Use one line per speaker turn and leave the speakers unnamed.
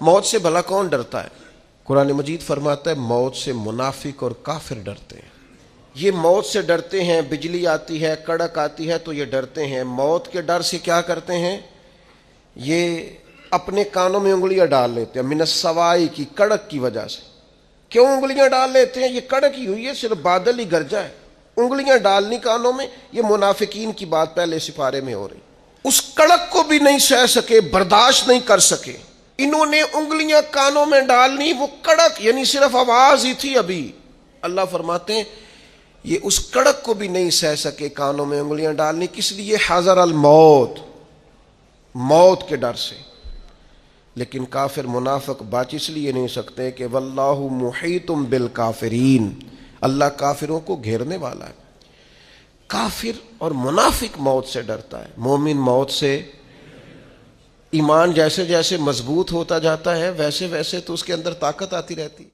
मौत से भला कौन डरता है? कुरान मजीद फरमाता है मौत से मुनाफिक और काफिर डरते हैं। ये मौत से डरते हैं, बिजली आती है, कड़क आती है तो ये डरते हैं। मौत के डर से क्या करते हैं? ये अपने कानों में उंगलियां डाल लेते हैं, मिनस सवाई की, कड़क की वजह से। क्यों उंगलियां डाल लेते हैं? ये कड़क ही हुई है, सिर्फ बादल ही गरजा है, उंगलियां डालनी कानों में। ये मुनाफिकीन की बात पहले सिपारे में हो रही। उस कड़क को भी नहीं सह सके, बर्दाश्त नहीं कर सके, इन्होंने उंगलियां कानों में डालनी, वो कड़क यानी सिर्फ आवाज ही थी अभी। अल्लाह फरमाते हैं ये उस कड़क को भी नहीं सह सके कानों में उंगलियां डालनी। किस लिए? हाज़र अल मौत, मौत के डर से। लेकिन काफिर मुनाफिक बच इसलिए नहीं सकते कि वल्लाहु मुहीतुम बिल काफिरीन, अल्लाह काफिरों को घेरने वाला है। काफिर और मुनाफिक मौत से डरता है, मोमिन मौत से। ईमान जैसे जैसे मजबूत होता जाता है वैसे वैसे तो उसके अंदर ताकत आती रहती है।